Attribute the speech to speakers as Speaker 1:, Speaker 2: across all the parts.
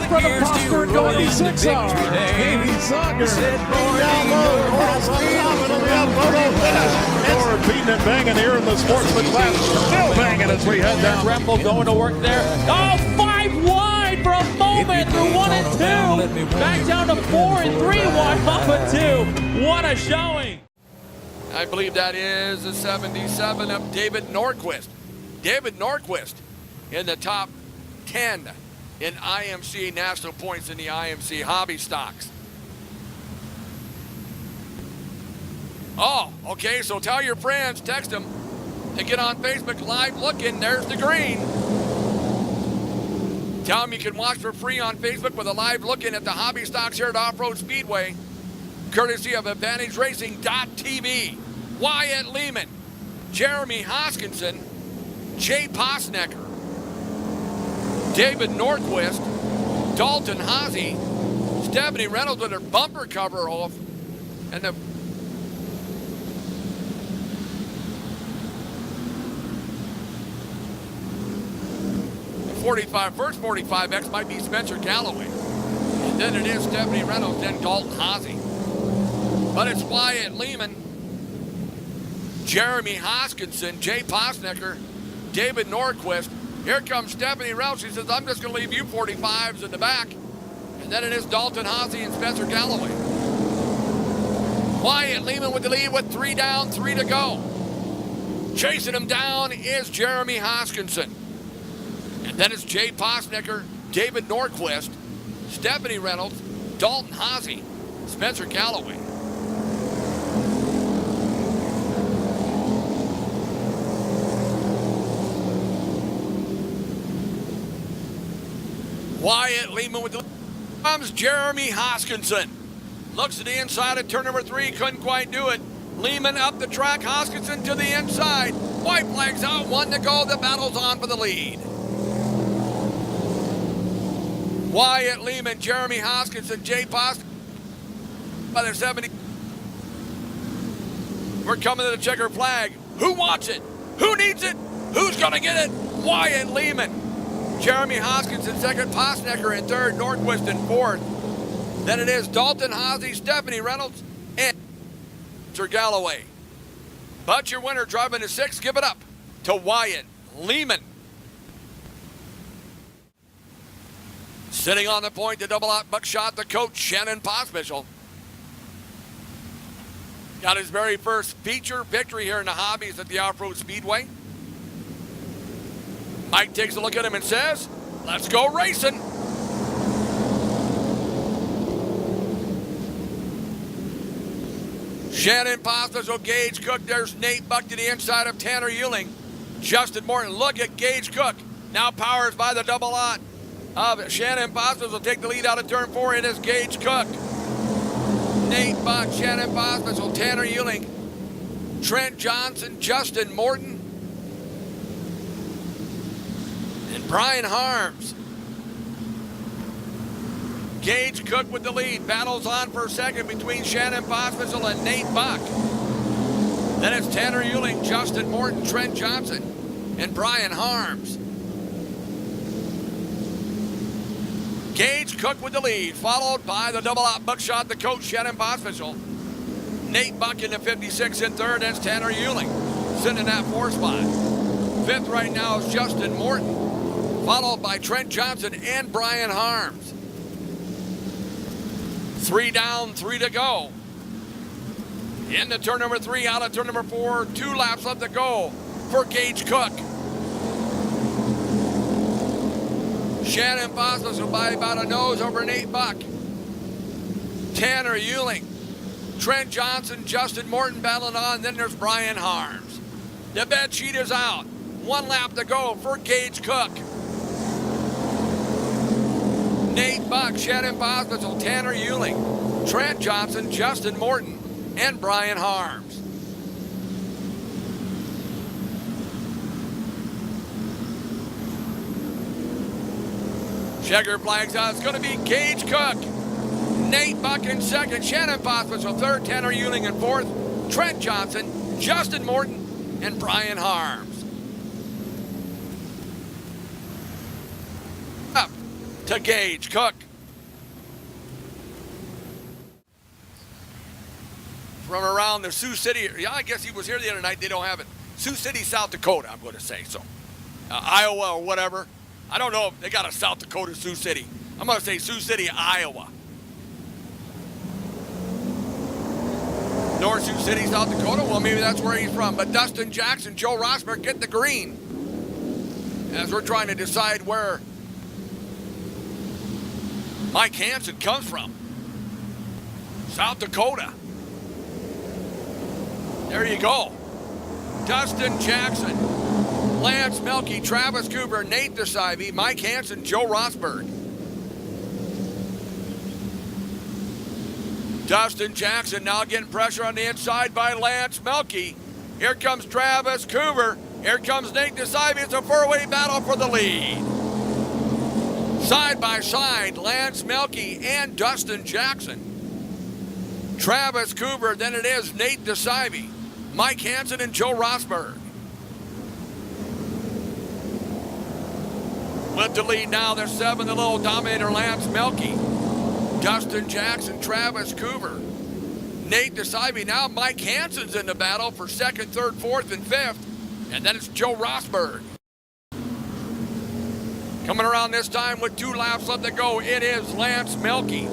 Speaker 1: for the Prosper and Goldie 6R. Amy Soccer.
Speaker 2: Down low, quarter speed, and we have photo finish. Forward beating and banging here in the sportsman class. Still banging as we head down.
Speaker 3: Grapple going to work there. Oh, 5 wide for a moment through 1 and 2. Back down to 4 and 3 wide off of 2. What a showing.
Speaker 4: I believe that is a 77 of David Norquist. David Norquist in the top 10 in IMCA national points in the IMCA Hobby Stocks. Oh, okay, so tell your friends, text them, and get on Facebook Live looking. There's the green. Tell them you can watch for free on Facebook with a live looking at the Hobby Stocks here at Off-Road Speedway, courtesy of AdvantageRacing.tv. Wyatt Lehman, Jeremy Hoskinson, Jay Posnecker, David Norquist, Dalton Haase, Stephanie Reynolds with her bumper cover off, and the first 45X might be Spencer Galloway. And then it is Stephanie Reynolds, then Dalton Haase. But it's Wyatt Lehman, Jeremy Hoskinson, Jay Posnecker, David Norquist. Here comes Stephanie Reynolds. She says, I'm just going to leave you 45s in the back. And then it is Dalton Haase and Spencer Galloway. Wyatt Lehman with the lead with 3 down, 3 to go. Chasing him down is Jeremy Hoskinson. And then it's Jay Posnecker, David Norquist, Stephanie Reynolds, Dalton Haase, Spencer Galloway. Wyatt Lehman with the comes Jeremy Hoskinson. Looks to the inside at turn number 3, couldn't quite do it. Lehman up the track, Hoskinson to the inside. White flags out, 1 to go. The battle's on for the lead. Wyatt Lehman, Jeremy Hoskinson, Jay Post by their 70. We're coming to the checker flag. Who wants it? Who needs it? Who's going to get it? Wyatt Lehman. Jeremy Hoskinson second, Posnecker in third, Norquist in fourth. Then it is Dalton Haase, Stephanie Reynolds, and Sir Galloway. But your winner driving to 6, give it up to Wyatt Lehman. Sitting on the point, the double-out buckshot, the coach, Shannon Pospischel. Got his very first feature victory here in the hobbies at the Off-Road Speedway. Mike takes a look at him and says, let's go racing. Shannon Pospischel, Gage Cook, there's Nate Buck to the inside of Tanner Ewing. Justin Morton, look at Gage Cook. Now powers by the double-out of Shannon Pospischel will take the lead out of turn 4. It is Gage Cook. Nate Buck, Shannon Pospischel, Tanner Ewing, Trent Johnson, Justin Morton, and Brian Harms. Gage Cook with the lead. Battles on for second between Shannon Pospischel and Nate Buck. Then it's Tanner Ewing, Justin Morton, Trent Johnson, and Brian Harms. Gage Cook with the lead, followed by the double-out buckshot, the coach, Shannon Pospischel. Nate Buck in the 56 in third, that's Tanner Ewing, sitting in that 4 spot. Fifth right now is Justin Morton, followed by Trent Johnson and Brian Harms. 3 down, 3 to go. Into turn number 3, out of turn number 4, 2 laps left to go for Gage Cook. Shannon Pospischel by about a nose over Nate Buck. Tanner Ewing, Trent Johnson, Justin Morton battling on. Then there's Brian Harms. The bed sheet is out. 1 lap to go for Gage Cook. Nate Buck, Shannon Pospischel, Tanner Ewing, Trent Johnson, Justin Morton, and Brian Harms. Checker flags out. It's going to be Gage Cook, Nate Buck in second, Shannon Pospischel third, Tanner Ewing in fourth, Trent Johnson, Justin Morton, and Brian Harms. Up to Gage Cook. From around the Sioux City, yeah, I guess he was here the other night. They don't have it. Sioux City, South Dakota, I'm going to say so. Iowa or whatever. I don't know if they got a South Dakota Sioux City. I'm going to say Sioux City, Iowa. North Sioux City, South Dakota. Well, maybe that's where he's from. But Dustin Jackson, Joe Rosberg get the green. As we're trying to decide where Mike Hansen comes from. South Dakota. There you go. Dustin Jackson, Lance Melke, Travis Cooper, Nate DeSivey, Mike Hansen, Joe Rosberg. Dustin Jackson now getting pressure on the inside by Lance Melke. Here comes Travis Cooper. Here comes Nate DeSivey. It's a four-way battle for the lead. Side by side, Lance Melke and Dustin Jackson. Travis Cooper, then it is Nate DeSivey, Mike Hansen, and Joe Rosberg. With the lead now, they're 7, the little dominator, Lance Melke. Dustin Jackson, Travis Cooper, Nate DeSivey. Now Mike Hansen's in the battle for 2nd, 3rd, 4th, and 5th. And then it's Joe Rosberg. Coming around this time with 2 laps left to go, it is Lance Melke,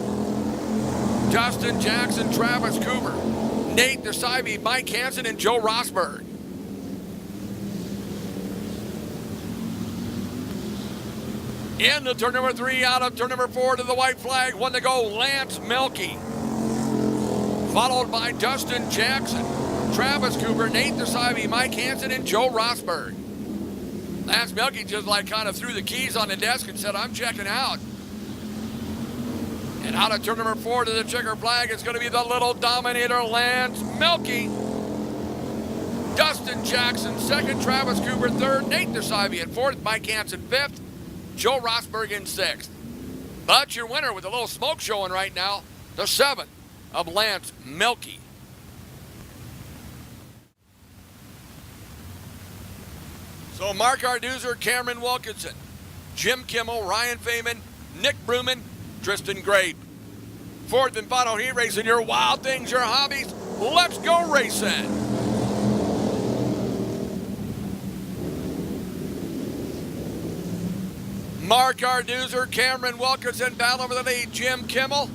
Speaker 4: Dustin Jackson, Travis Cooper, Nate DeSivey, Mike Hansen, and Joe Rosberg. Into turn number 3, out of turn number 4 to the white flag. 1 to go, Lance Melke. Followed by Dustin Jackson, Travis Cooper, Nate DeSivey, Mike Hansen, and Joe Rosberg. Lance Melke just like kind of threw the keys on the desk and said, I'm checking out. And out of turn number 4 to the checker flag, it's going to be the little dominator, Lance Melke. Dustin Jackson, 2nd, Travis Cooper, 3rd, Nate DeSivey in 4th, Mike Hansen 5th, Joe Rosberg in 6th. But your winner with a little smoke showing right now, the 7th of Lance Melke. So Mark Arduzer, Cameron Wilkinson, Jim Kimmel, Ryan Feynman, Nick Bruman, Tristan Grape. 4th and final heat race in your wild things, your hobbies. Let's go racing. Mark Arduzer, Cameron Wilkinson battling for the lead. Jim Kimmel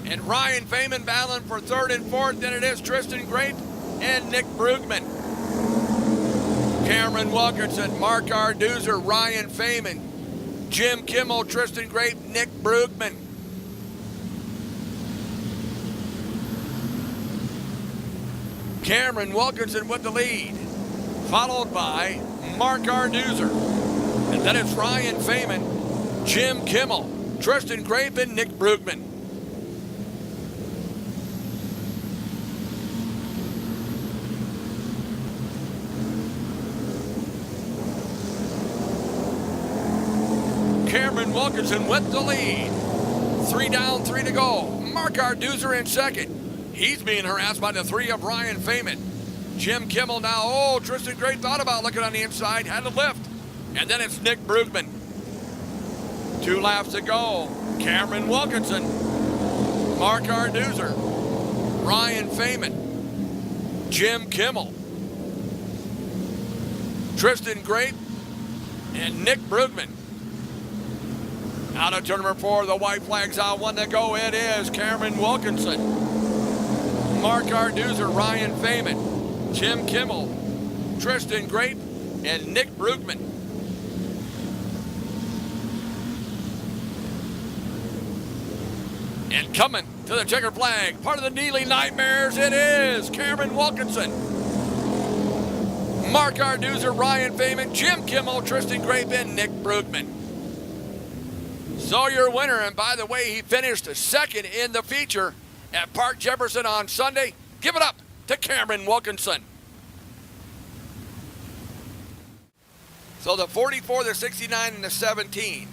Speaker 4: and Ryan Feynman battling for 3rd and 4th. Then it is Tristan Grape and Nick Brugman. Cameron Wilkinson, Mark Arduzer, Ryan Feynman, Jim Kimmel, Tristan Grape, Nick Brugman. Cameron Wilkinson with the lead, followed by Mark Arduzer. And then it's Ryan Feynman, Jim Kimmel, Tristan Grape, and Nick Brugman. Cameron Wilkinson with the lead. 3 down, 3 to go. Mark Arduzer in 2nd. He's being harassed by the 3 of Ryan Feynman. Jim Kimmel now. Oh, Tristan Grape thought about looking on the inside, had to lift. And then it's Nick Brugman. 2 laps to go. Cameron Wilkinson, Mark Arduzer, Ryan Feynman, Jim Kimmel, Tristan Grape, and Nick Brugman. Out of turn number 4, the white flag's out. 1 to go. It is Cameron Wilkinson, Mark Arduzer, Ryan Feynman, Jim Kimmel, Tristan Grape, and Nick Brugman. And coming to the checker flag, part of the Neely Nightmares, it is Cameron Wilkinson, Mark Arduzer, Ryan Feynman, Jim Kimmel, Tristan Grape, and Nick Brugman. So your winner, and by the way, he finished 2nd in the feature at Park Jefferson on Sunday. Give it up to Cameron Wilkinson. So the 44, the 69, and the 17.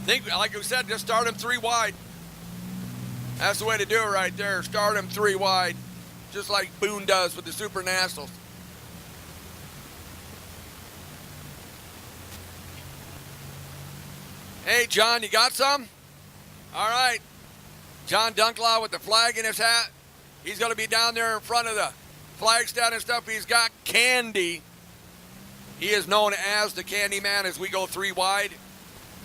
Speaker 4: Think, like we said, just start them 3 wide. That's the way to do it right there. Start them 3 wide, just like Boone does with the Super Nationals. Hey, John, you got some? All right. John Dunklaw with the flag in his hat. He's going to be down there in front of the flag stand and stuff. He's got candy. He is known as the Candy Man as we go 3 wide.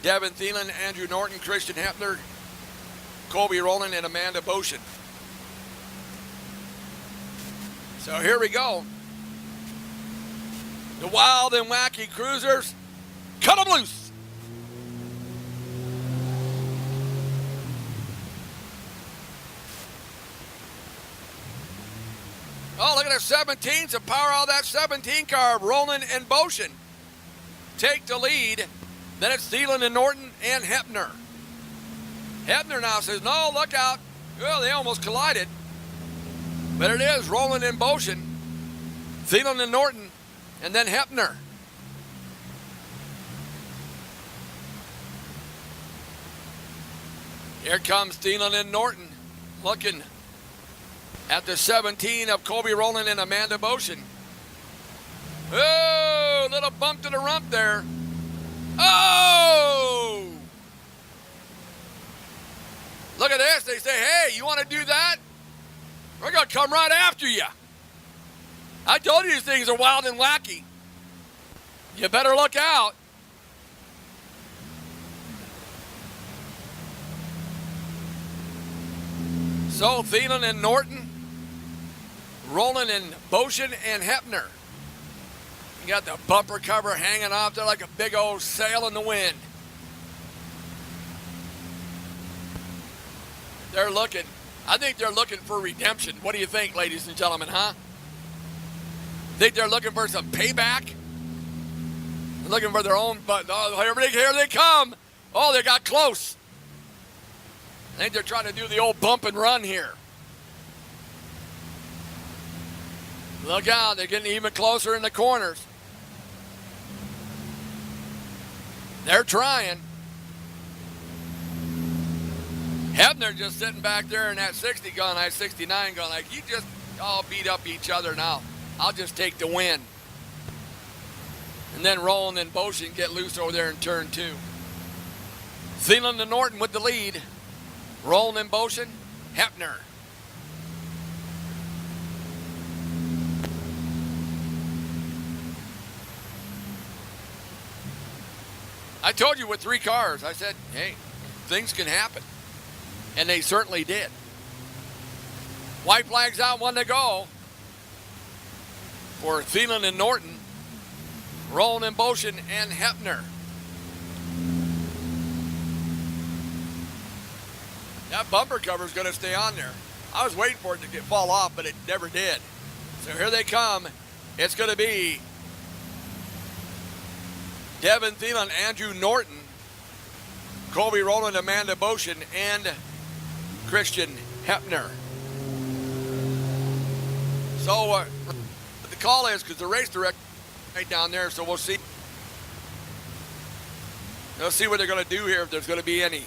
Speaker 4: Devin Thielen, Andrew Norton, Christian Hepner, Colby Rowland, and Amanda Boshin. So here we go. The Wild and Wacky Cruisers, cut them loose. Oh, look at the 17. So power out that 17 car. Rowland and Boshin take the lead. Then it's Thielen and Norton and Hepner. Hepner now says, no, look out. Well, they almost collided. But it is Rowland and Boshin, Thielen and Norton, and then Hepner. Here comes Thielen and Norton looking at the 17 of Colby Rowland and Amanda Boshin. Oh, little bump to the rump there. Oh! Look at this. They say, hey, you want to do that? We're going to come right after you. I told you these things are wild and wacky. You better look out. So, Thielen and Norton, Rowland and Boshin and Hepner. You got the bumper cover hanging off there like a big old sail in the wind. They're looking, I think they're looking for redemption. What do you think, ladies and gentlemen, huh? Think they're looking for some payback? They're looking for their own, but oh, here they come. Oh, they got close. I think they're trying to do the old bump and run here. Look out, they're getting even closer in the corners. They're trying. Hebner just sitting back there in that 60 gun, that 69 gun, like, you just all beat up each other now. I'll just take the win. And then Rowland and Boshin get loose over there in turn 2. Thielen and Norton with the lead. Rowland and Boshin, Hepner. I told you with 3 cars, I said, hey, things can happen. And they certainly did. White flag's out, 1 to go for Thielen and Norton, Rowland and Boshin, and Hepner. That bumper cover is going to stay on there. I was waiting for it to fall off, but it never did. So here they come. It's going to be Devin Thielen, Andrew Norton, Colby Rowland, Amanda Boshin, and Christian Hepner. So the call is, because the race director right down there, so we'll see. We'll see what they're going to do here, if there's going to be any